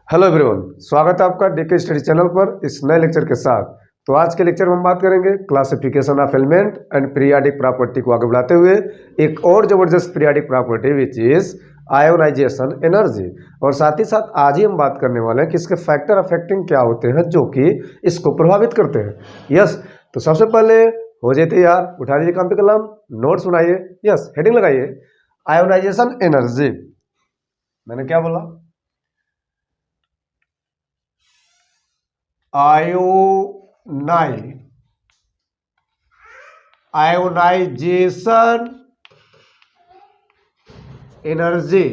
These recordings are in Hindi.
हेलो एवरीवन, स्वागत है आपका डीके स्टडी चैनल पर इस नए लेक्चर के साथ। तो आज के लेक्चर में हम बात करेंगे classification of element and periodic property को आगे बढ़ाते हुए एक और जबरदस्त periodic property which is ionization energy. और साथ ही साथ आज ही हम बात करने वाले हैं कि इसके फैक्टर अफेक्टिंग क्या होते हैं जो कि इसको प्रभावित करते हैं। यस, तो सबसे पहले हो जाए तैयार, उठा लीजिए कॉपी कलम, नोट सुनाइए। यस, हेडिंग लगाइए आयोनाइजेशन एनर्जी। मैंने क्या बोला? आयोनाइजेशन एनर्जी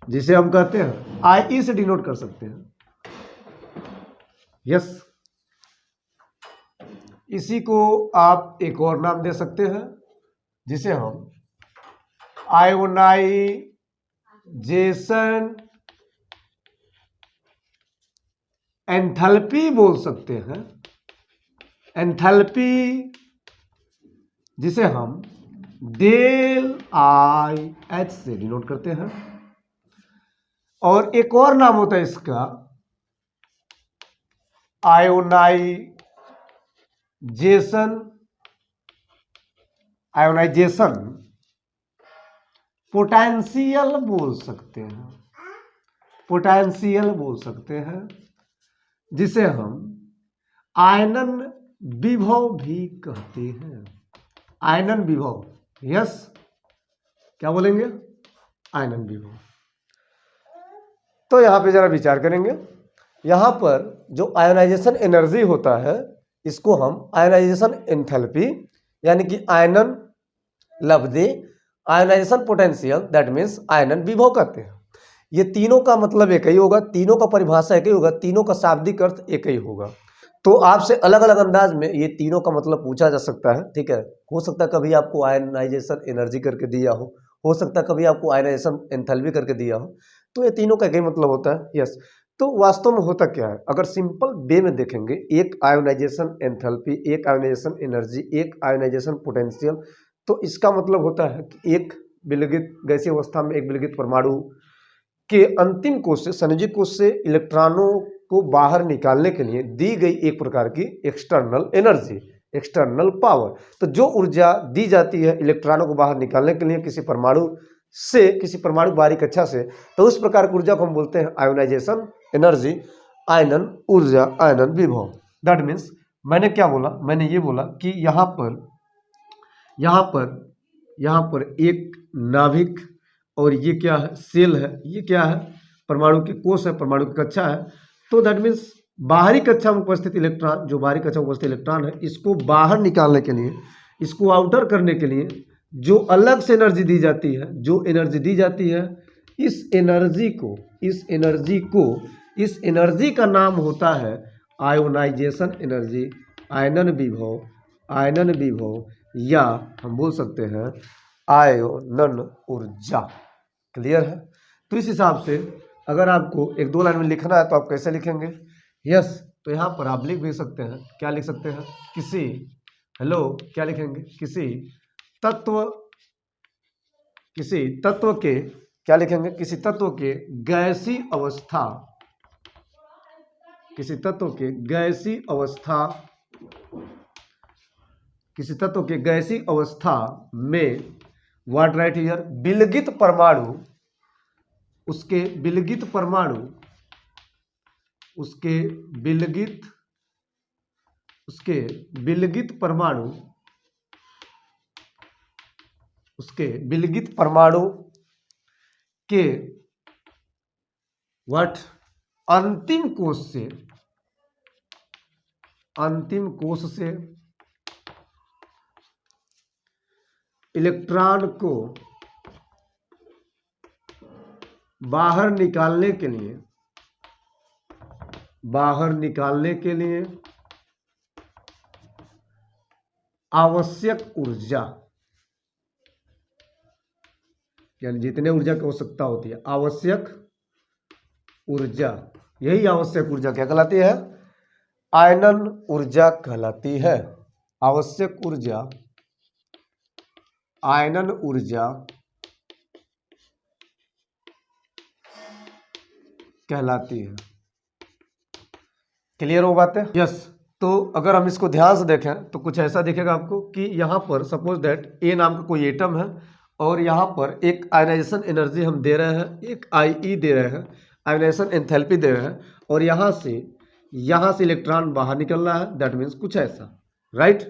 जिसे हम कहते हैं आई से डिनोट कर सकते हैं। यस, इसी को आप एक और नाम दे सकते हैं जिसे हम आयोनाइजेशन एंथैल्पी बोल सकते हैं। एंथैल्पी जिसे हम डेल आई एच से डिनोट करते हैं। और एक और नाम होता है इसका आयोनाइजेशन पोटेंशियल बोल सकते हैं। पोटेंशियल बोल सकते हैं जिसे हम आयनन विभव भी कहते हैं। आयनन विभव, यस, क्या बोलेंगे? आयनन विभव। तो यहां पे जरा विचार करेंगे। यहां पर जो आयोनाइजेशन एनर्जी होता है इसको हम आयोनाइजेशन एंथैल्पी यानी कि आयनन लब्धि, आयोनाइजेशन पोटेंशियल दैट मीन्स आयनन विभव कहते हैं। ये तीनों का मतलब एक ही होगा, तीनों का परिभाषा एक ही होगा, तीनों का शाब्दिक अर्थ एक ही होगा। तो आपसे अलग अलग अंदाज में ये तीनों का मतलब पूछा जा सकता है। ठीक है, हो सकता है कभी आपको आयनाइजेशन एनर्जी करके दिया हो सकता है कभी आपको आयनाइजेशन एंथैल्पी करके दिया हो। तो ये तीनों का एक ही मतलब होता है। यस, तो वास्तव में होता क्या है अगर सिंपल वे में देखेंगे, एक आयोनाइजेशन एंथैल्पी, एक आयोनाइजेशन एनर्जी, एक आयोनाइजेशन पोटेंशियल, तो इसका मतलब होता है कि एक विलगित गैसीय अवस्था में एक विलगित परमाणु के अंतिम कोश से, संयोजित कोश से इलेक्ट्रॉनों को बाहर निकालने के लिए दी गई एक प्रकार की एक्सटर्नल एनर्जी, एक्सटर्नल पावर। तो जो ऊर्जा दी जाती है इलेक्ट्रॉनों को बाहर निकालने के लिए किसी परमाणु से, किसी परमाणु बाहरी कक्षा से, तो उस प्रकार की ऊर्जा को हम बोलते हैं आयोनाइजेशन एनर्जी, आयनन ऊर्जा, आयनन विभव। दैट मीन्स मैंने क्या बोला? मैंने ये बोला कि यहाँ पर एक नाभिक और ये क्या है? सेल है। ये क्या है? परमाणु के कोश है, परमाणु की कक्षा है। तो दैट मीन्स बाहरी कक्षा में उपस्थित इलेक्ट्रॉन, जो बाहरी कक्षा में उपस्थित इलेक्ट्रॉन है, इसको बाहर निकालने के लिए, इसको आउटर करने के लिए जो अलग से एनर्जी दी जाती है, जो एनर्जी दी जाती है, इस एनर्जी का नाम होता है आयोनाइजेशन एनर्जी, आयनन विभव, आयनन विभव, या हम बोल सकते हैं आयनन ऊर्जा। क्लियर है? तो इस हिसाब से अगर आपको एक दो लाइन में लिखना है तो आप कैसे लिखेंगे? यस, तो यहां पर आप लिख भी सकते हैं। क्या लिख सकते हैं? क्या लिखेंगे? किसी तत्व के, क्या लिखेंगे? किसी तत्व के गैसीय अवस्था, किसी तत्व के गैसीय अवस्था, किसी तत्व के गैसीय अवस्था में व्हाट राइट हियर, विलगित परमाणु, उसके विलगित परमाणु, उसके विलगित परमाणु के व्हाट अंतिम कोश से इलेक्ट्रॉन को बाहर निकालने के लिए आवश्यक ऊर्जा, यानी जितने ऊर्जा की आवश्यकता होती है, आवश्यक ऊर्जा, यही आवश्यक ऊर्जा क्या कहलाती है? आयनन ऊर्जा कहलाती है। आवश्यक ऊर्जा आयनन ऊर्जा कहलाती है। क्लियर हो बात है? यस। तो अगर हम इसको ध्यान से देखें तो कुछ ऐसा दिखेगा आपको कि यहाँ पर सपोज दैट ए नाम का कोई एटम है और यहाँ पर एक आयनाइजेशन एनर्जी हम दे रहे हैं, एक IE दे रहे हैं, आयनाइजेशन एंथैल्पी दे रहे हैं, और यहाँ से इलेक्ट्रॉन बाहर निकल रहा है, दैट मीन्स कुछ ऐसा, राइट।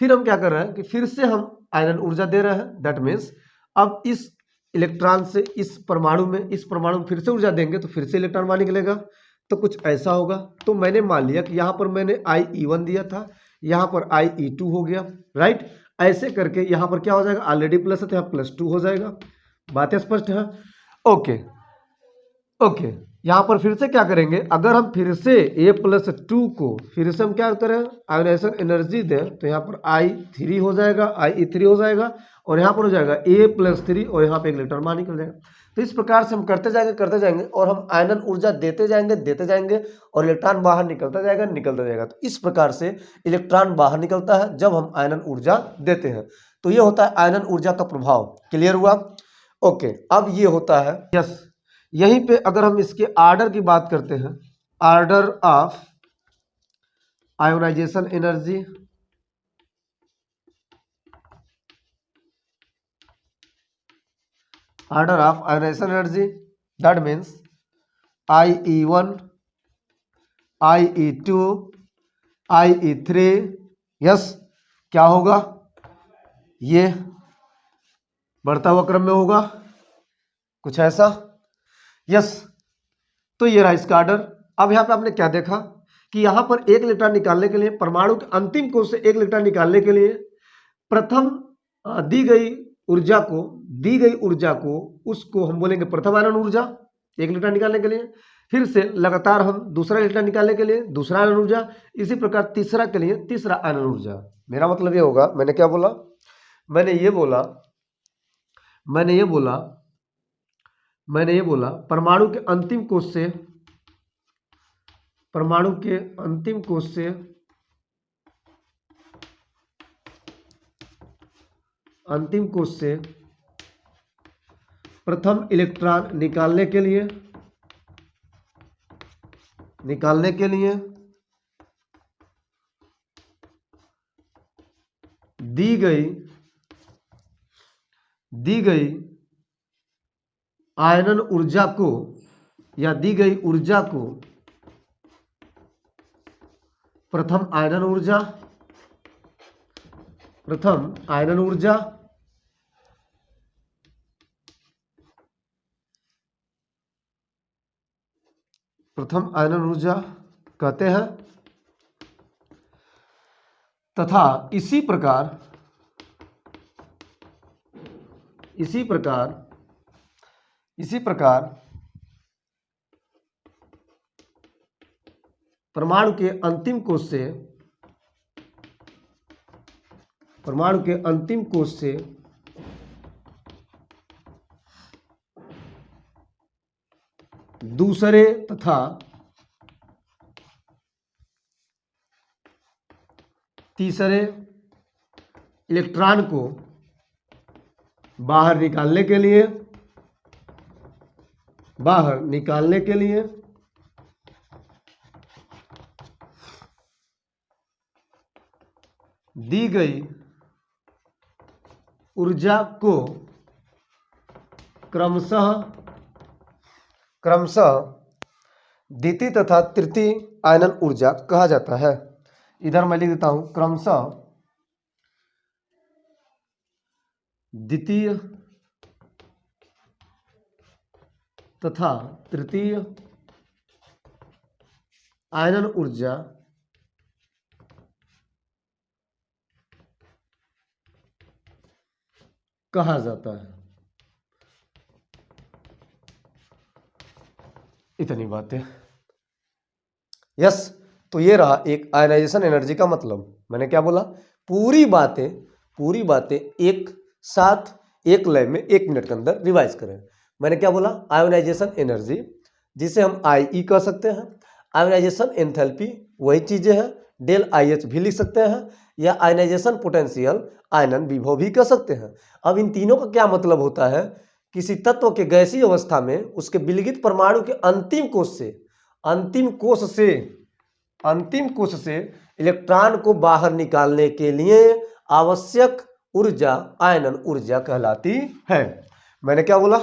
फिर हम क्या कर रहे हैं कि फिर से हम आयनन ऊर्जा दे रहे हैं, दैट मीन्स अब इस इलेक्ट्रॉन से इस परमाणु में फिर से ऊर्जा देंगे तो फिर से इलेक्ट्रॉन बाहर निकलेगा, तो कुछ ऐसा होगा। तो मैंने मान लिया कि यहाँ पर मैंने IE1 दिया था, यहाँ पर IE2 हो गया, राइट। ऐसे करके यहाँ पर क्या हो जाएगा, ऑलरेडी प्लस है तो यहाँ +2 हो जाएगा। बात स्पष्ट है? Okay okay. यहाँ पर फिर से क्या करेंगे, अगर हम फिर से A+2 को फिर से हम क्या करें, आयोनाइजेशन एनर्जी दें, तो यहाँ पर I3 हो जाएगा, IE3 हो जाएगा, और यहाँ पर हो जाएगा A+3, और यहाँ पे एक इलेक्ट्रॉन बाहर निकल जाएगा। तो इस प्रकार से हम करते जाएंगे और हम आयनन ऊर्जा देते जाएंगे और इलेक्ट्रॉन बाहर निकलता जाएगा। तो इस प्रकार से इलेक्ट्रॉन बाहर निकलता है जब हम आयनन ऊर्जा देते हैं। तो ये होता है आयनन ऊर्जा का प्रभाव। क्लियर हुआ? ओके। अब ये होता है, यस, यहीं पे अगर हम इसके आर्डर की बात करते हैं, order of ionization energy, order of ionization energy, that means IE1, IE2, IE3, yes, क्या होगा, ये बढ़ता हुआ क्रम में होगा, कुछ ऐसा, यस। तो ये रहा इसका ऑर्डर। अब यहाँ पे आपने क्या देखा कि यहाँ पर एक इलेक्ट्रॉन निकालने के लिए, परमाणु के अंतिम कोश से एक इलेक्ट्रॉन निकालने के लिए प्रथम दी गई ऊर्जा को उसको हम बोलेंगे प्रथम आयनन ऊर्जा, एक इलेक्ट्रॉन निकालने के लिए। फिर से लगातार हम दूसरा इलेक्ट्रॉन निकालने के लिए दूसरा आयनन ऊर्जा, इसी प्रकार तीसरा के लिए तीसरा आयनन ऊर्जा। मेरा मतलब ये होगा, मैंने क्या बोला, मैंने ये बोला परमाणु के अंतिम कोश से प्रथम इलेक्ट्रॉन निकालने के लिए दी गई आयनन ऊर्जा को या दी गई ऊर्जा को प्रथम आयनन ऊर्जा कहते हैं, तथा इसी प्रकार परमाणु के अंतिम कोश से दूसरे तथा तीसरे इलेक्ट्रॉन को बाहर निकालने के लिए दी गई ऊर्जा को क्रमशः द्वितीय तथा तृतीय आयनन ऊर्जा कहा जाता है। इधर मैं लिख देता हूं, क्रमशः द्वितीय तथा तृतीय आयनन ऊर्जा कहा जाता है। इतनी बातें, यस। तो ये रहा एक आयनाइजेशन एनर्जी का मतलब। मैंने क्या बोला, पूरी बातें एक साथ एक लय में 1 मिनट के अंदर रिवाइज करें। मैंने क्या बोला, आयोनाइजेशन एनर्जी जिसे हम IE कह सकते हैं, आयोनाइजेशन एंथैल्पी वही चीजें हैं, डेल IH भी लिख सकते हैं, या आयनाइजेशन पोटेंशियल आयनन विभव भी कह सकते हैं। अब इन तीनों का क्या मतलब होता है किसी तत्व के गैसीय अवस्था में उसके विलगित परमाणु के अंतिम कोश से इलेक्ट्रॉन को बाहर निकालने के लिए आवश्यक ऊर्जा आयनन ऊर्जा कहलाती है। मैंने क्या बोला?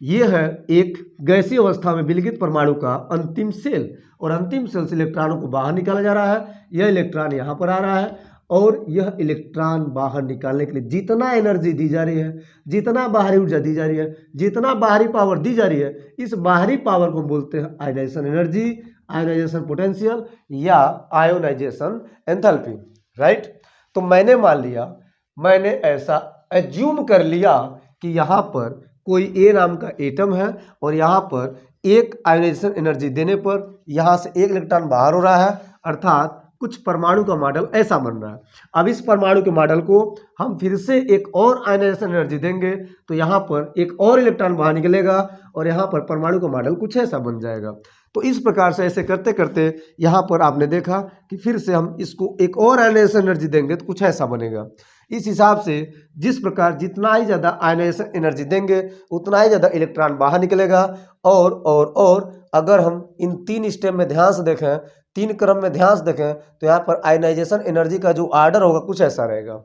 यह है एक गैसीय अवस्था में विलगित परमाणु का अंतिम सेल, और अंतिम सेल से इलेक्ट्रॉनों को बाहर निकाला जा रहा है। यह इलेक्ट्रॉन यहाँ पर आ रहा है, और यह इलेक्ट्रॉन बाहर निकालने के लिए जितना एनर्जी दी जा रही है, जितना बाहरी ऊर्जा दी जा रही है, जितना बाहरी पावर दी जा रही है, इस बाहरी पावर को बोलते हैं आयोनाइजेशन एनर्जी, आयोनाइजेशन पोटेंशियल या आयोनाइजेशन एंथैल्पी। राइट? तो मैंने मान लिया, मैंने ऐसा एज्यूम कर लिया कि यहाँ पर कोई ए नाम का एटम है, और यहाँ पर एक आयोनाइजेशन एनर्जी देने पर यहाँ से एक इलेक्ट्रॉन बाहर हो रहा है, अर्थात कुछ परमाणु का मॉडल ऐसा बन रहा है। अब इस परमाणु के मॉडल को हम फिर से एक और आयोनाइजेशन एनर्जी देंगे तो यहाँ पर एक और इलेक्ट्रॉन बाहर निकलेगा, और यहाँ पर परमाणु का मॉडल कुछ ऐसा बन जाएगा। तो इस प्रकार से ऐसे करते करते यहाँ पर आपने देखा कि फिर से हम इसको एक और आयोनाइजेशन एनर्जी देंगे तो कुछ ऐसा बनेगा। इस हिसाब से जिस प्रकार जितना ही ज़्यादा आयोनाइजेशन एनर्जी देंगे उतना ही ज़्यादा इलेक्ट्रॉन बाहर निकलेगा। और अगर हम इन 3 स्टेप में ध्यान से देखें, 3 क्रम में ध्यान से देखें, तो यहाँ पर आयोनाइजेशन एनर्जी का जो ऑर्डर होगा कुछ ऐसा रहेगा।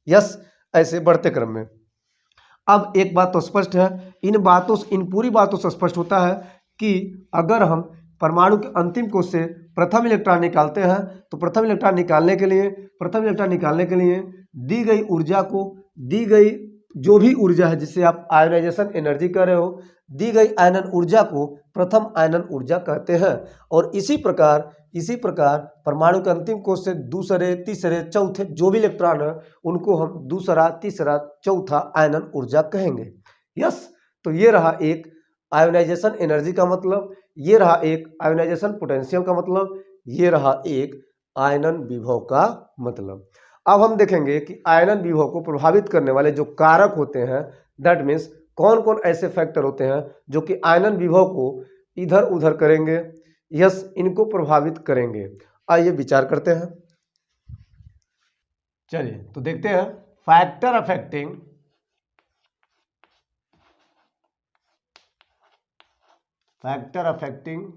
यस, ऐसे बढ़ते क्रम में। अब एक बात तो स्पष्ट है, इन पूरी बातों से स्पष्ट होता है कि अगर हम परमाणु के अंतिम कोश से प्रथम इलेक्ट्रॉन निकालते हैं तो प्रथम इलेक्ट्रॉन निकालने के लिए दी गई ऊर्जा को, दी गई जो भी ऊर्जा है जिसे आप आयोनाइजेशन एनर्जी कह रहे हो, दी गई आयनन ऊर्जा को प्रथम आयनन ऊर्जा कहते हैं। और इसी प्रकार परमाणु के अंतिम कोश से दूसरे, तीसरे, चौथे जो भी इलेक्ट्रॉन है उनको हम दूसरा, तीसरा, चौथा आयनन ऊर्जा कहेंगे। यस, तो ये रहा एक आयोनाइजेशन एनर्जी का मतलब, ये रहा एक आयोनाइजेशन पोटेंशियल का मतलब, ये रहा एक आयनन विभव का मतलब। अब हम देखेंगे कि आयनन विभव को प्रभावित करने वाले जो कारक होते हैं, दैट मीन्स कौन कौन ऐसे फैक्टर होते हैं जो कि आयनन विभव को इधर उधर करेंगे, यस, इनको प्रभावित करेंगे। आइए विचार करते हैं। चलिए तो देखते हैं factor affecting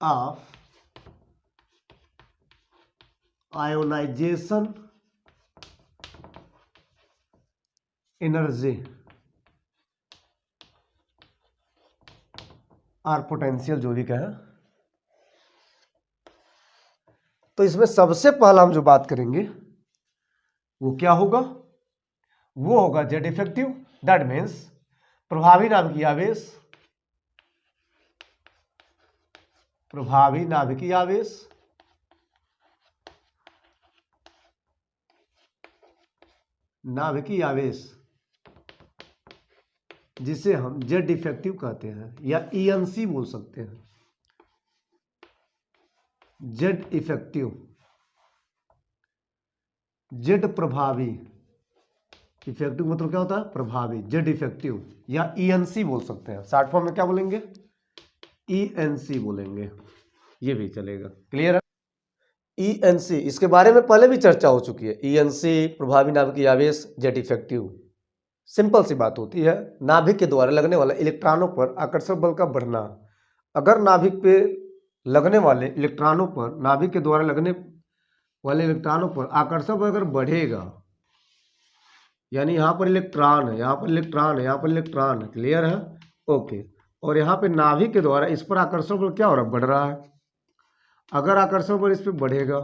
of ionization energy और पोटेंशियल, जो भी कहें। तो इसमें सबसे पहला हम जो बात करेंगे वो क्या होगा? वो होगा जेड इफेक्टिव, दैट मीन्स प्रभावी नाभिकीय आवेश, जिसे हम जेड इफेक्टिव कहते हैं या ईएनसी बोल सकते हैं। जेड इफेक्टिव, जेड प्रभावी, इफेक्टिव मतलब क्या होता है? प्रभावी। जेड इफेक्टिव या ईएनसी बोल सकते हैं। शॉर्ट फॉर्म में क्या बोलेंगे? ईएनसी बोलेंगे, ये भी चलेगा। क्लियर है? ईएनसी, इसके बारे में पहले भी चर्चा हो चुकी है। ईएनसी प्रभावी नाभिकीय आवेश, जेड इफेक्टिव। सिंपल सी बात होती है, नाभिक के द्वारा लगने वाले इलेक्ट्रॉनों पर आकर्षण बल का बढ़ना। अगर नाभिक पे लगने वाले इलेक्ट्रॉनों पर, नाभिक के द्वारा लगने वाले इलेक्ट्रॉनों पर आकर्षण बल अगर बढ़ेगा, यानी यहाँ पर इलेक्ट्रॉन है, यहाँ पर इलेक्ट्रॉन है, यहाँ पर इलेक्ट्रॉन है, क्लियर है? ओके। और यहाँ पे नाभिक के द्वारा इस पर आकर्षण बल क्या हो रहा है? बढ़ रहा है। अगर आकर्षण बल इस पर बढ़ेगा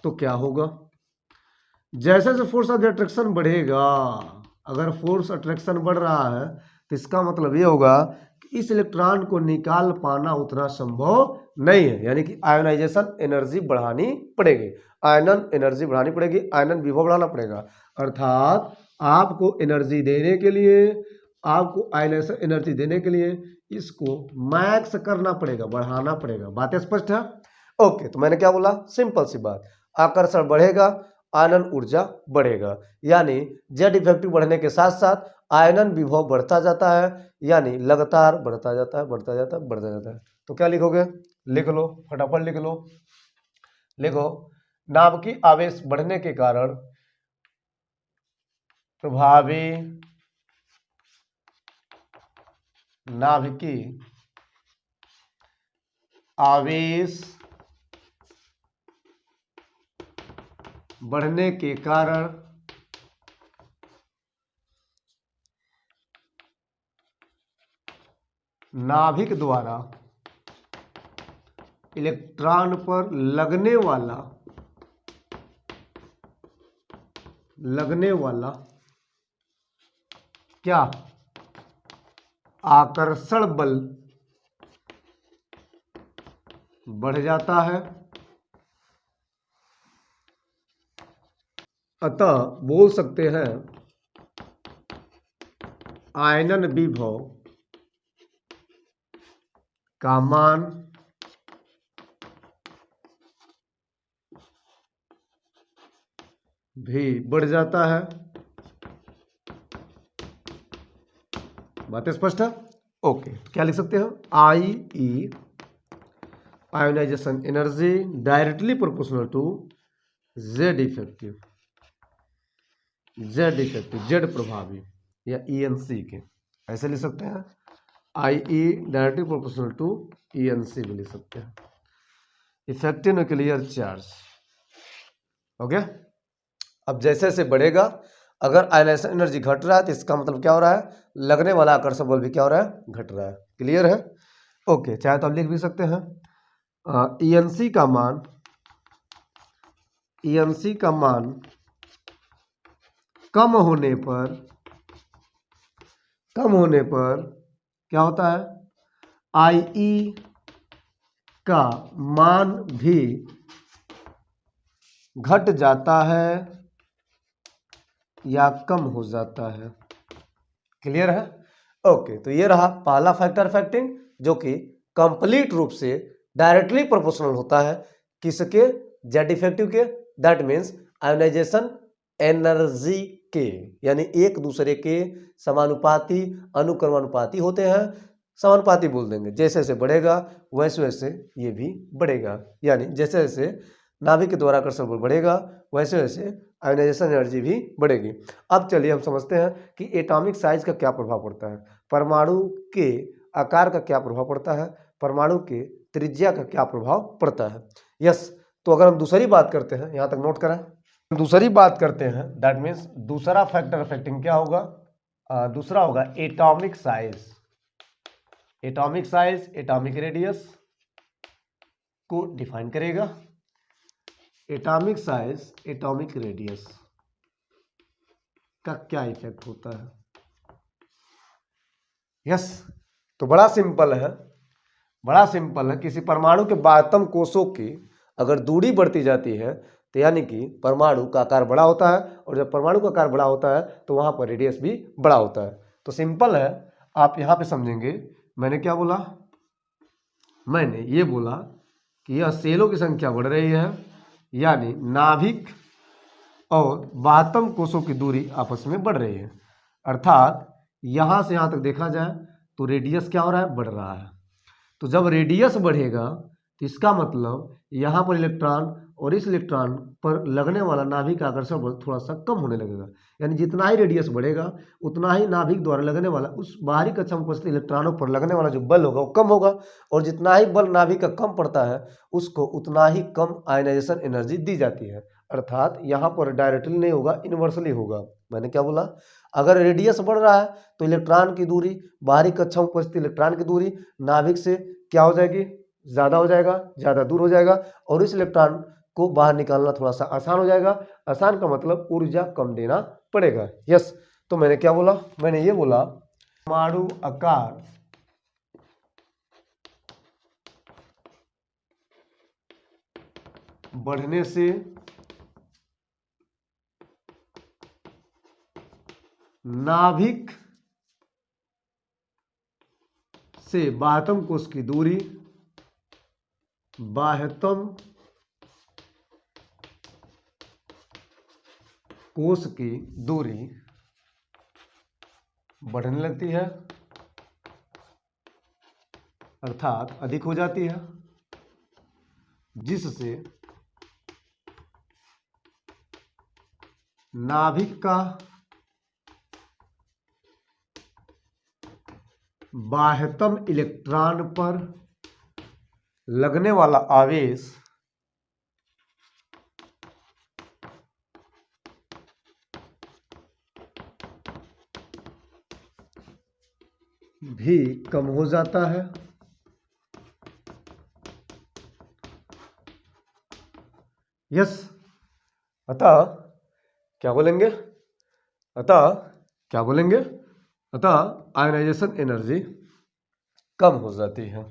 तो क्या होगा? जैसे जैसे फोर्स ऑफ अट्रैक्शन बढ़ेगा, अगर फोर्स अट्रैक्शन बढ़ रहा है तो इसका मतलब ये होगा कि इस इलेक्ट्रॉन को निकाल पाना उतना संभव नहीं है, यानी कि आयोनाइजेशन एनर्जी बढ़ानी पड़ेगी, आयनन एनर्जी बढ़ानी पड़ेगी, आयनन विभव बढ़ाना पड़ेगा। अर्थात आपको एनर्जी देने के लिए, आपको आयोनाइजेशन एनर्जी देने के लिए इसको मैक्स करना पड़ेगा, बढ़ाना पड़ेगा। बात स्पष्ट है? ओके। तो मैंने क्या बोला? सिंपल सी बात, आकर्षण बढ़ेगा, आयनन ऊर्जा बढ़ेगा, यानी जेड इफेक्टिव बढ़ने के साथ साथ आयनन विभव बढ़ता जाता है, यानी लगातार बढ़ता जाता है, बढ़ता जाता है, बढ़ता जाता है। तो क्या लिखोगे? लिख लो, फटाफट लिख लो। लिखो नाभिकीय आवेश बढ़ने के कारण प्रभावी नाभिकीय आवेश बढ़ने के कारण नाभिक द्वारा इलेक्ट्रॉन पर लगने वाला क्या आकर्षण बल बढ़ जाता है। अतः बोल सकते हैं आयनन विभव का मान भी बढ़ जाता है। बात स्पष्ट है? ओके, क्या लिख सकते हैं? I E ionisation energy directly proportional to Z effective, Z प्रभावी या ईएनसी के, ऐसे लिख सकते हैं। I E directly proportional to ENC भी लिख सकते हैं। इफेक्टिव न्यूक्लियर चार्ज हो गया। अब जैसे जैसे बढ़ेगा, अगर आयनाइजेशन एनर्जी घट रहा है तो इसका मतलब क्या हो रहा है? लगने वाला आकर्षण बल भी क्या हो रहा है? घट रहा है। क्लियर है? ओके, चाहे तो आप लिख भी सकते हैं ईएनसी का मान कम होने पर क्या होता है? आई का मान भी घट जाता है या कम हो जाता है। क्लियर है? ओके, तो ये रहा पहला फैक्टर इफेक्टिंग, जो कि कंप्लीट रूप से डायरेक्टली प्रोपोर्शनल होता है किसके? जेड इफेक्टिव के। दैट मीन्स आयोनाइजेशन एनर्जी के, यानी एक दूसरे के समानुपाती अनुक्रमानुपाती होते हैं। समानुपाती बोल देंगे, जैसे जैसे बढ़ेगा वैसे वैसे ये भी बढ़ेगा, यानी जैसे जैसे नाभिक के द्वारा आकर्षण बल बढ़ेगा वैसे वैसे आयोनाइजेशन एनर्जी भी बढ़ेगी। अब चलिए हम समझते हैं कि एटॉमिक साइज का क्या प्रभाव पड़ता है, परमाणु के आकार का क्या प्रभाव पड़ता है, परमाणु के त्रिज्या का क्या प्रभाव पड़ता है। यस, तो अगर हम दूसरी बात करते हैं, यहां तक नोट करें, दूसरी बात करते हैं, दैट मीन्स दूसरा फैक्टर अफेक्टिंग क्या होगा? दूसरा होगा एटॉमिक साइज। एटॉमिक रेडियस को डिफाइन करेगा। एटॉमिक साइज, एटॉमिक रेडियस का क्या इफेक्ट होता है? यस, तो बड़ा सिंपल है। किसी परमाणु के बाह्यतम कोशों की अगर दूरी बढ़ती जाती है तो यानी कि परमाणु का आकार बड़ा होता है, और जब परमाणु का आकार बड़ा होता है तो वहां पर रेडियस भी बड़ा होता है। तो सिंपल है, आप यहां पे समझेंगे। मैंने क्या बोला? मैंने ये बोला कि यह सेलों की संख्या बढ़ रही है, यानी नाभिक और बाह्यतम कोशों की दूरी आपस में बढ़ रही है। अर्थात यहां से यहां तक देखा जाए तो रेडियस क्या हो रहा है? बढ़ रहा है। तो जब रेडियस बढ़ेगा तो इसका मतलब यहाँ पर इलेक्ट्रॉन और इस इलेक्ट्रॉन पर लगने वाला नाभिक का आकर्षण बल थोड़ा सा कम होने लगेगा। यानी जितना ही रेडियस बढ़ेगा उतना ही नाभिक द्वारा लगने वाला उस बाहरी कक्षा में उपस्थित इलेक्ट्रॉनों पर लगने वाला जो बल होगा वो कम होगा, और जितना ही बल नाभिक का कम पड़ता है उसको उतना ही कम आयनाइजेशन एनर्जी दी जाती है। अर्थात यहाँ पर डायरेक्टली नहीं होगा, इनवर्सली होगा। मैंने क्या बोला? अगर रेडियस बढ़ रहा है तो इलेक्ट्रॉन की दूरी, बाहरी कक्षा में उपस्थित इलेक्ट्रॉन की दूरी नाभिक से क्या हो जाएगी? ज़्यादा हो जाएगा, ज़्यादा दूर हो जाएगा, और इस इलेक्ट्रॉन को बाहर निकालना थोड़ा सा आसान हो जाएगा। आसान का मतलब ऊर्जा कम देना पड़ेगा। यस, तो मैंने क्या बोला? मैंने ये बोला परमाणु आकार बढ़ने से नाभिक से बाह्यतम कोश की दूरी, बाह्यतम कोश की दूरी बढ़ने लगती है, अर्थात अधिक हो जाती है, जिससे नाभिक का बाह्यतम इलेक्ट्रॉन पर लगने वाला आवेश भी कम हो जाता है। यस, अतः क्या बोलेंगे? अतः क्या बोलेंगे? अतः आयनाइजेशन एनर्जी कम हो जाती है।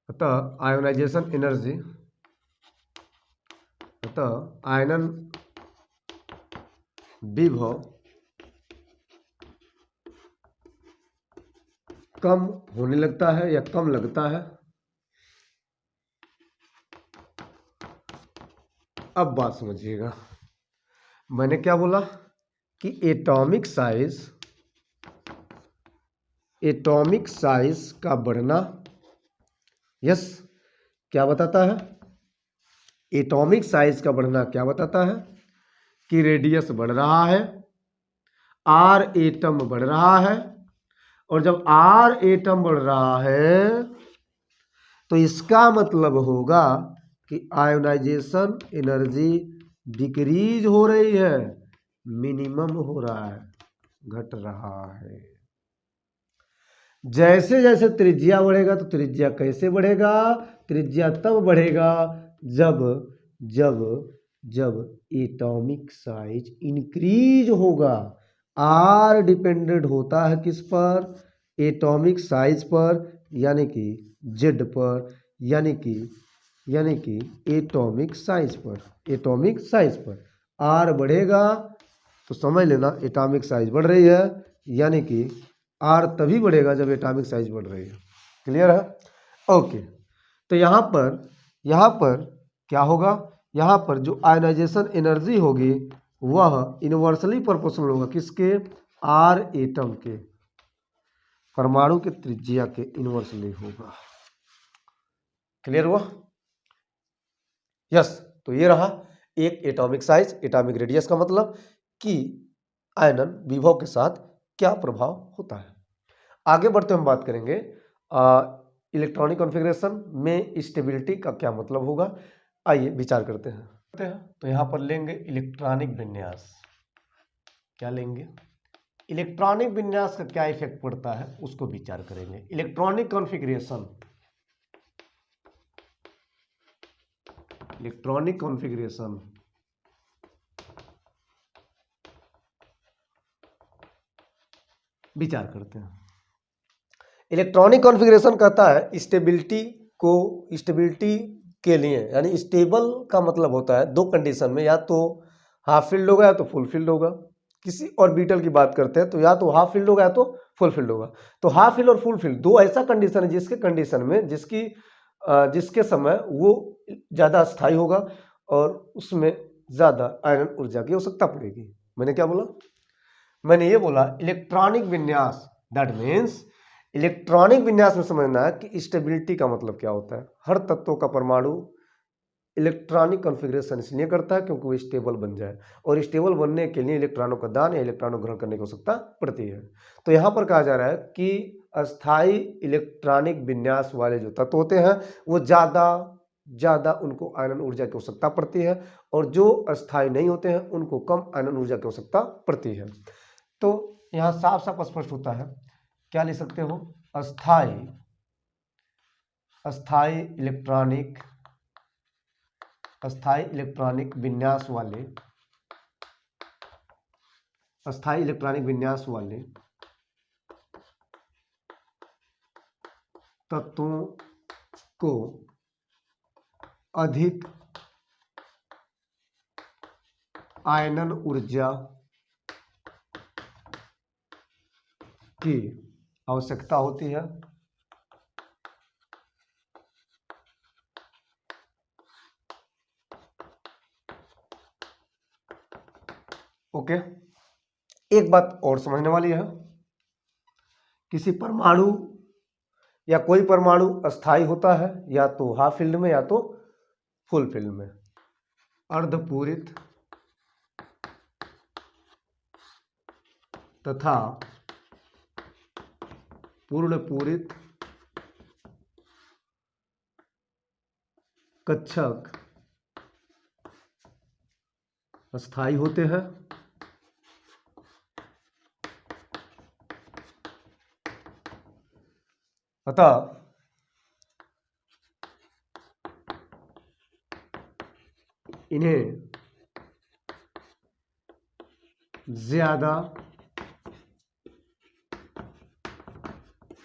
अतः आयोनाइजेशन एनर्जी, अतः आयनन विभव कम होने लगता है या कम लगता है। अब बात समझिएगा, मैंने क्या बोला कि एटॉमिक साइज का बढ़ना, यस, क्या बताता है? एटॉमिक साइज का बढ़ना क्या बताता है कि रेडियस बढ़ रहा है, आर एटम बढ़ रहा है, और जब आर एटम बढ़ रहा है तो इसका मतलब होगा कि आयोनाइजेशन एनर्जी डिक्रीज हो रही है, मिनिमम हो रहा है, घट रहा है। जैसे जैसे त्रिज्या बढ़ेगा तो त्रिज्या कैसे बढ़ेगा? त्रिज्या तब बढ़ेगा जब जब जब एटॉमिक साइज इंक्रीज होगा। आर डिपेंडेंट होता है किस पर? एटॉमिक साइज पर, यानी कि जेड पर, यानी कि एटॉमिक साइज पर। एटॉमिक साइज पर आर बढ़ेगा तो समझ लेना एटॉमिक साइज बढ़ रही है, यानी कि आर तभी बढ़ेगा जब एटॉमिक साइज बढ़ रही है। क्लियर है? ओके, तो यहाँ पर क्या होगा? यहाँ पर जो आयनाइजेशन एनर्जी होगी वह इनवर्सली प्रोपोर्शनल होगा किसके? आर एटम के, परमाणु के त्रिज्या के इनवर्सली होगा। क्लियर हुआ? यस, तो ये रहा एक एटॉमिक साइज, एटॉमिक रेडियस का मतलब कि आयनन विभव के साथ क्या प्रभाव होता है। आगे बढ़ते हम बात करेंगे इलेक्ट्रॉनिक कॉन्फ़िगरेशन में स्टेबिलिटी का क्या मतलब होगा। आइए विचार करते हैं। तो यहाँ पर लेंगे इलेक्ट्रॉनिक विन्यास। क्या लेंगे? इलेक्ट्रॉनिक विन्यास का क्या इफेक्ट पड़ता है उसको विचार करेंगे। इलेक्ट्रॉनिक कॉन्फ़िगरेशन, इलेक्ट्रॉनिक कॉन्फ़िगरेशन विचार करते हैं। इलेक्ट्रॉनिक कॉन्फ़िगरेशन कहता है स्टेबिलिटी के लिए, यानी स्टेबल का मतलब होता है दो कंडीशन में, या तो हाफ फील्ड होगा या तो फुल फील्ड होगा। किसी ऑर्बिटल की बात करते हैं तो या तो हाफ फील्ड होगा या तो फुल फील्ड होगा। तो हाफ फील्ड और फुल फील्ड दो ऐसा कंडीशन है जिसके कंडीशन में जिसके समय वो ज़्यादा स्थायी होगा और उसमें ज़्यादा आयरन ऊर्जा की आवश्यकता पड़ेगी। मैंने क्या बोला? मैंने ये बोला इलेक्ट्रॉनिक विन्यास, दैट मीन्स इलेक्ट्रॉनिक विन्यास में समझना है कि स्टेबिलिटी का मतलब क्या होता है। हर तत्वों का परमाणु इलेक्ट्रॉनिक कॉन्फ़िगरेशन इसलिए करता है क्योंकि वो स्टेबल बन जाए, और स्टेबल बनने के लिए इलेक्ट्रॉनों का दान या इलेक्ट्रॉनों ग्रहण करने की आवश्यकता पड़ती है। तो यहाँ पर कहा जा रहा है कि अस्थायी इलेक्ट्रॉनिक विन्यास वाले जो तत्व होते हैं वो ज़्यादा उनको आयनन ऊर्जा की आवश्यकता पड़ती है, और जो अस्थायी नहीं होते हैं उनको कम आयनन ऊर्जा की आवश्यकता पड़ती है। तो यहाँ साफ साफ स्पष्ट होता है, क्या लिख सकते हो? अस्थायी इलेक्ट्रॉनिक विन्यास वाले तत्वों को अधिक आयनन ऊर्जा की आवश्यकता होती है। ओके, एक बात और समझने वाली है, किसी परमाणु या कोई परमाणु अस्थायी होता है या तो हाफ फील्ड में या तो फुल फील्ड में। अर्धपूरित तथा पूर्ण पूरित कक्षक अस्थाई होते हैं। अतः इन्हें ज्यादा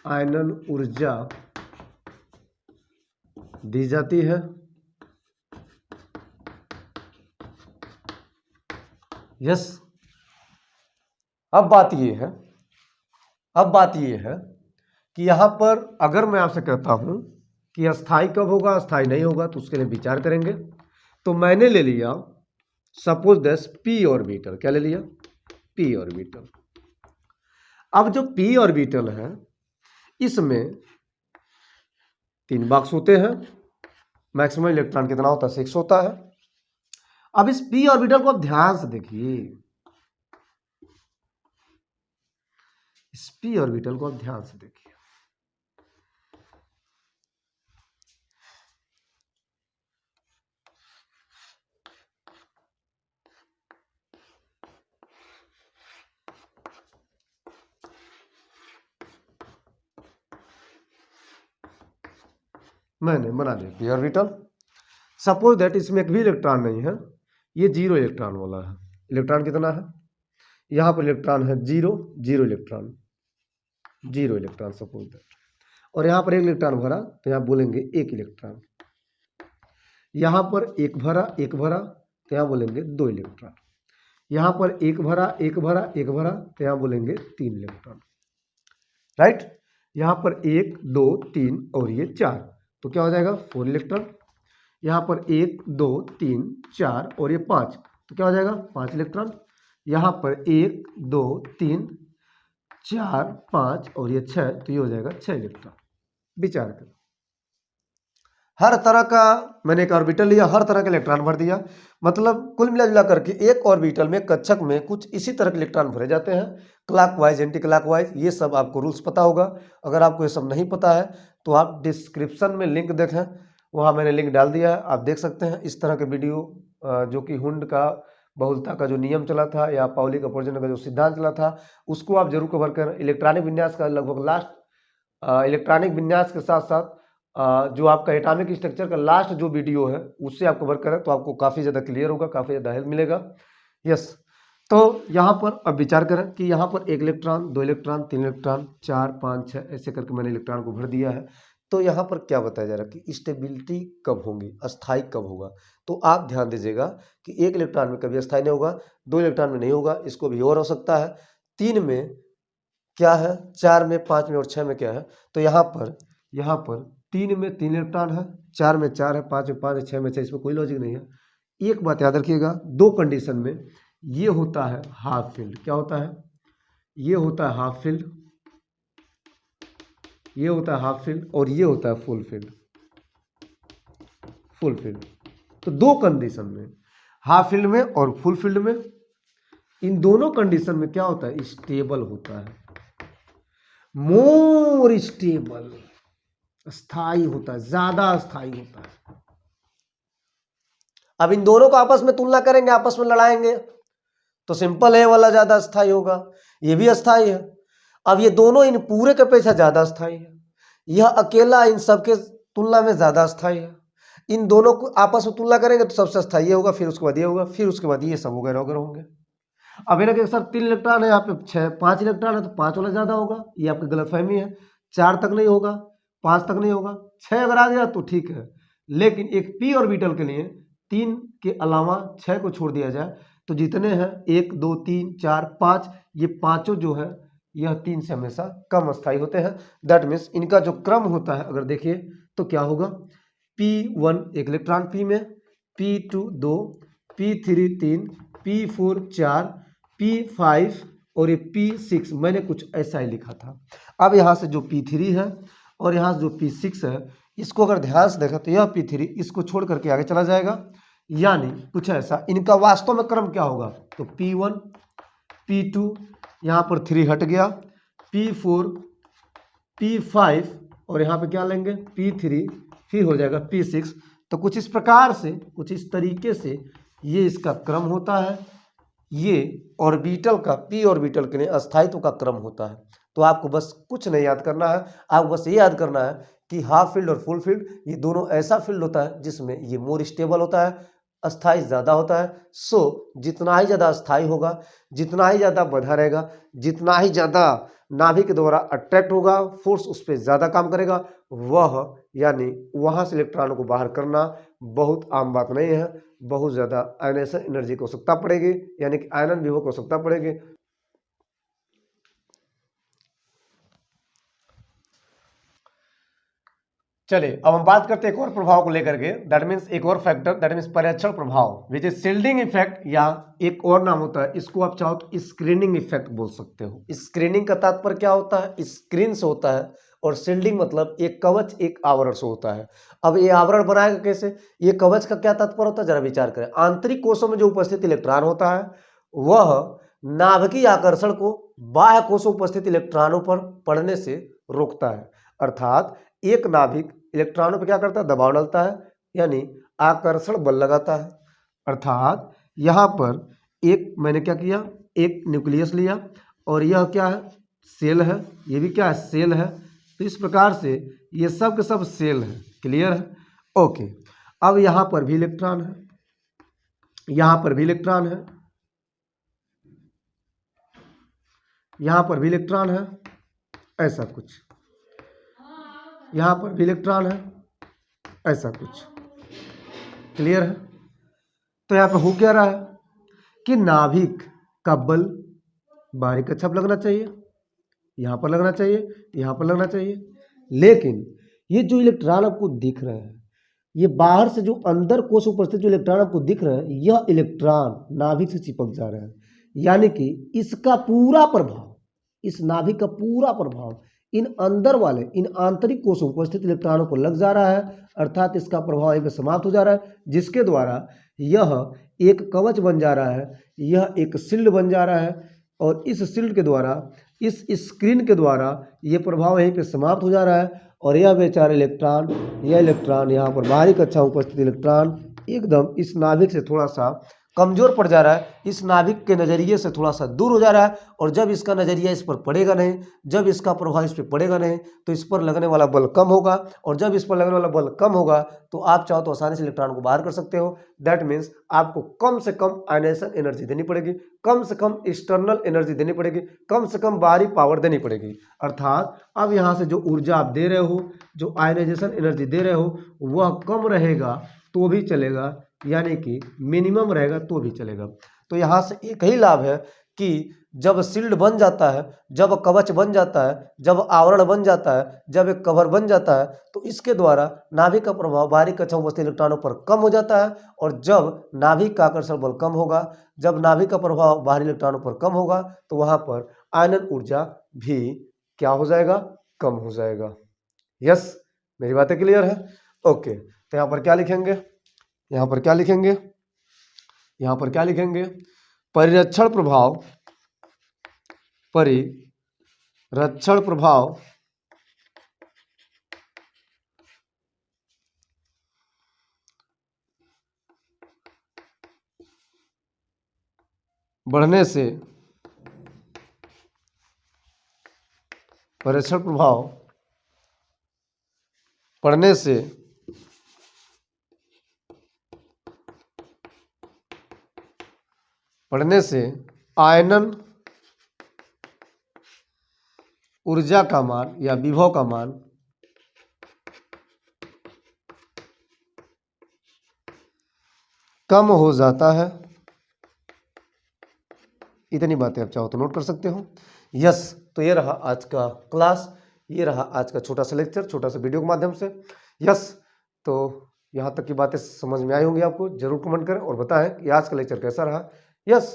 आयनन ऊर्जा दी जाती है। यस, अब बात ये है कि यहां पर अगर मैं आपसे कहता हूं कि अस्थाई कब होगा, अस्थाई नहीं होगा, तो उसके लिए विचार करेंगे। तो मैंने ले लिया सपोज दैट पी ऑर्बिटल। क्या ले लिया? P orbital. अब जो पी ऑर्बिटल है इसमें 3 बॉक्स होते हैं। मैक्सिमम इलेक्ट्रॉन कितना होता है? 6 होता है। अब इस पी ऑर्बिटल को आप ध्यान से देखिए, इस पी ऑर्बिटल को आप ध्यान से देखिए। मैंने बना दिया पी ऑर्बिटल। सपोज दैट इसमें एक भी इलेक्ट्रॉन नहीं है, ये 0 इलेक्ट्रॉन वाला है। इलेक्ट्रॉन कितना है? यहाँ पर इलेक्ट्रॉन है 0 इलेक्ट्रॉन, 0 इलेक्ट्रॉन सपोज दैट। और यहाँ पर 1 इलेक्ट्रॉन भरा, तो यहाँ बोलेंगे 1 इलेक्ट्रॉन। यहाँ पर 1 भरा, तो यहाँ बोलेंगे 2 इलेक्ट्रॉन। यहाँ पर 1 भरा, तो यहाँ बोलेंगे 3 इलेक्ट्रॉन। राइट? यहाँ पर 1 2 3 और ये 4, तो क्या हो जाएगा? 4 इलेक्ट्रॉन। यहाँ पर 1 2 3 4 और ये 5, तो क्या हो जाएगा? 5 इलेक्ट्रॉन। यहाँ पर 1 2 3 4 5 और ये 6, तो ये हो जाएगा 6 इलेक्ट्रॉन। विचार करो, हर तरह का मैंने एक ऑर्बिटल लिया, हर तरह का इलेक्ट्रॉन भर दिया। मतलब कुल मिला करके एक ऑर्बिटल में, कक्षक में कुछ इसी तरह के इलेक्ट्रॉन भरे जाते हैं, क्लॉकवाइज, एंटी क्लॉकवाइज। ये सब आपको रूल्स पता होगा। अगर आपको ये सब नहीं पता है तो आप डिस्क्रिप्शन में लिंक देखें, वहाँ मैंने लिंक डाल दिया है, आप देख सकते हैं। इस तरह के वीडियो जो कि हुंड का बहुलता का जो नियम चला था या पाउली का अपवर्जन का जो सिद्धांत चला था, उसको आप जरूर कवर करें। इलेक्ट्रॉनिक विन्यास का लगभग लास्ट, इलेक्ट्रॉनिक विन्यास के साथ साथ जो आपका एटॉमिक स्ट्रक्चर का लास्ट जो वीडियो है उससे आप कवर करें, तो आपको काफ़ी ज़्यादा क्लियर होगा, काफ़ी ज़्यादा हेल्प मिलेगा। यस, तो यहाँ पर अब विचार करें कि यहाँ पर 1 इलेक्ट्रॉन, 2 इलेक्ट्रॉन, 3 इलेक्ट्रॉन, 4 5 6 ऐसे करके मैंने इलेक्ट्रॉन को भर दिया है। तो यहाँ पर क्या बताया जा रहा है कि स्टेबिलिटी कब होगी, अस्थाई कब होगा। तो आप ध्यान दीजिएगा कि 1 इलेक्ट्रॉन में कभी अस्थाई नहीं होगा, 2 इलेक्ट्रॉन में नहीं होगा, इसको भी और हो सकता है, 3 में क्या है, 4 में, 5 में और 6 में क्या है। तो यहाँ पर 3 में 3 इलेक्ट्रॉन है, 4 में 4 है, 5 में 5 है, 6 में 6, इसमें कोई लॉजिक नहीं है। एक बात याद रखिएगा, 2 कंडीशन में ये होता है हाफ फील्ड। क्या होता है? ये होता है हाफ फील्ड, ये होता है हाफ फील्ड, और ये होता है फुल फील्ड। तो 2 कंडीशन में, हाफ फील्ड में और फुल फील्ड में, इन दोनों कंडीशन में क्या होता है? स्टेबल होता है, मोर स्टेबल, स्थायी होता है, ज्यादा स्थायी होता है। अब इन दोनों को आपस में तुलना करेंगे, आपस में लड़ाएंगे, तो सिंपल है, वाला ज्यादा अस्थायी होगा, ये भी अस्थायी है। अब ये दोनों इन पूरे के अपेक्षा ज्यादा अस्थायी है, यह अकेला इन सबके तुलना में ज्यादा अस्थायी है। इन दोनों को आपस में तुलना करेंगे तो सबसे अस्थायी होगा, फिर उसके बाद ये होगा, फिर उसके बाद ये सब वगैरह वगैरह होंगे। अब इन्हें सर 3 इलेक्ट्रॉन है, यहाँ पे 5 इलेक्ट्रॉन है, तो 5 वाला ज्यादा होगा, ये आपकी गलतफहमी है। 4 तक नहीं होगा, 5 तक नहीं होगा, 6 अगर आ गया तो ठीक है। लेकिन एक पी ऑर्बिटल के लिए 3 के अलावा 6 को छोड़ दिया जाए तो जितने हैं 1 2 3 4 5, ये पांचों जो है यह 3 से हमेशा कम अस्थायी होते हैं। दैट मीन्स इनका जो क्रम होता है अगर देखिए तो क्या होगा, P1 1 इलेक्ट्रॉन पी में, P2 2, P3 3, P4 4, P5 और ये P6, मैंने कुछ ऐसा ही लिखा था। अब यहाँ से जो P3 है और यहाँ से जो P6 है, इसको अगर ध्यान से देखा तो यह P3 इसको छोड़ करके आगे चला जाएगा, यानी कुछ ऐसा, इनका वास्तव में क्रम क्या होगा, तो P1 P2, यहाँ पर 3 हट गया, P4 P5 और यहाँ पे क्या लेंगे P3, फिर हो जाएगा P6। तो कुछ इस प्रकार से, कुछ इस तरीके से ये इसका क्रम होता है। ये ऑर्बिटल का, p ऑर्बिटल के लिए अस्थायित्व का क्रम होता है। तो आपको बस कुछ नहीं याद करना है, आपको बस ये याद करना है कि हाफ फील्ड और फुल फील्ड ये दोनों ऐसा फील्ड होता है जिसमें ये मोर स्टेबल होता है, अस्थाई ज़्यादा होता है। सो जितना ही ज़्यादा अस्थाई होगा, जितना ही ज़्यादा बंधा रहेगा, जितना ही ज़्यादा नाभिक के द्वारा अट्रैक्ट होगा, फोर्स उस पर ज़्यादा काम करेगा, वह यानी वहाँ से इलेक्ट्रॉनों को बाहर करना बहुत आम बात नहीं है। बहुत ज़्यादा आयनेशन एनर्जी की आवश्यकता पड़ेगी, यानी कि आयनन विभव की आवश्यकता पड़ेगी। चलिए अब हम बात करते हैं एक और प्रभाव को लेकर के, दैट मीन्स एक और फैक्टर, दैट मीन्स परीक्षण प्रभाव, विच इज शील्डिंग इफेक्ट, या एक और नाम होता है इसको आप चाहो तो स्क्रीनिंग इफेक्ट बोल सकते हो। स्क्रीनिंग का तात्पर्य क्या होता है, स्क्रीन से होता है, और शील्डिंग मतलब एक कवच, एक आवरण से होता है। अब ये आवरण बनाएगा कैसे, ये कवच का क्या तात्पर्य होता है, जरा विचार करें। आंतरिक कोषों में जो उपस्थित इलेक्ट्रॉन होता है वह नाभिकीय आकर्षण को बाह्य कोषों उपस्थित इलेक्ट्रॉनों पर पड़ने से रोकता है। अर्थात एक नाभिक इलेक्ट्रॉनों पर क्या करता है, दबाव डालता है, यानी आकर्षण बल लगाता है। अर्थात यहाँ पर एक मैंने क्या किया, एक न्यूक्लियस लिया, और यह क्या है, सेल है, ये भी क्या है, सेल है। तो इस प्रकार से ये सब के सब सेल है, क्लियर है, ओके। अब यहाँ पर भी इलेक्ट्रॉन है, यहाँ पर भी इलेक्ट्रॉन है, यहाँ पर भी इलेक्ट्रॉन है, ऐसा कुछ, यहाँ पर भी इलेक्ट्रॉन है, ऐसा कुछ, क्लियर है। तो यहाँ पर हो क्या रहा है कि नाभिक का बल बाहरी कक्षा पर लगना चाहिए, यहाँ पर लगना चाहिए, यहाँ पर लगना चाहिए, लेकिन ये जो इलेक्ट्रॉन आपको दिख रहे हैं, ये बाहर से जो अंदर कोष उपस्थित जो इलेक्ट्रॉन आपको दिख रहे हैं, यह इलेक्ट्रॉन नाभिक से चिपक जा रहे हैं, यानी कि इसका पूरा प्रभाव, इस नाभिक का पूरा प्रभाव इन अंदर वाले, इन आंतरिक कोषों उपस्थित इलेक्ट्रॉनों को लग जा रहा है। अर्थात इसका प्रभाव यहीं पर समाप्त हो जा रहा है, जिसके द्वारा यह एक कवच बन जा रहा है, यह एक शील्ड बन जा रहा है, और इस शील्ड के द्वारा, इस स्क्रीन के द्वारा ये प्रभाव यहीं पे समाप्त हो जा रहा है। और यह बेचारे इलेक्ट्रॉन, यह इलेक्ट्रॉन यहाँ पर बाहरी कक्षा उपस्थित इलेक्ट्रॉन एकदम इस नाभिक से थोड़ा सा कमजोर पड़ जा रहा है, इस नाभिक के नज़रिए से थोड़ा सा दूर हो जा रहा है। और जब इसका नज़रिया इस पर पड़ेगा नहीं, जब इसका प्रभाव इस पर पड़ेगा नहीं, तो इस पर लगने वाला बल कम होगा, और जब इस पर लगने वाला बल कम होगा तो आप चाहो तो आसानी से इलेक्ट्रॉन को बाहर कर सकते हो। दैट मीन्स आपको कम से कम आयनेशन एनर्जी देनी पड़ेगी, कम से कम एक्सटर्नल एनर्जी देनी पड़ेगी, कम से कम बाहरी पावर देनी पड़ेगी। अर्थात अब यहाँ से जो ऊर्जा आप दे रहे हो, जो आयनाइजेशन एनर्जी दे रहे हो, वह कम रहेगा तो भी चलेगा, यानी कि मिनिमम रहेगा तो भी चलेगा। तो यहाँ से एक ही लाभ है कि जब शील्ड बन जाता है, जब कवच बन जाता है, जब आवरण बन जाता है, जब एक कवर बन जाता है, तो इसके द्वारा नाभिक का प्रभाव बाहरी कक्षा उपस्थित इलेक्ट्रॉनों पर कम हो जाता है। और जब नाभिक का आकर्षण बल कम होगा, जब नाभिक का प्रभाव बाहरी इलेक्ट्रॉनों पर कम होगा, तो वहाँ पर आयनन ऊर्जा भी क्या हो जाएगा, कम हो जाएगा। यस, मेरी बातें क्लियर है, ओके। तो यहाँ पर क्या लिखेंगे, यहाँ पर क्या लिखेंगे, यहाँ पर क्या लिखेंगे, परिरक्षण प्रभाव, परिरक्षण प्रभाव बढ़ने से, परिरक्षण प्रभाव पड़ने से आयनन ऊर्जा का मान या विभव का मान कम हो जाता है। इतनी बातें आप चाहो तो नोट कर सकते हो। यस, तो ये रहा आज का क्लास, ये रहा आज का छोटा सा लेक्चर, छोटा सा वीडियो के माध्यम से। यस, तो यहाँ तक की बातें समझ में आई होंगी आपको, जरूर कमेंट करें और बताएं कि आज का लेक्चर कैसा रहा। यस।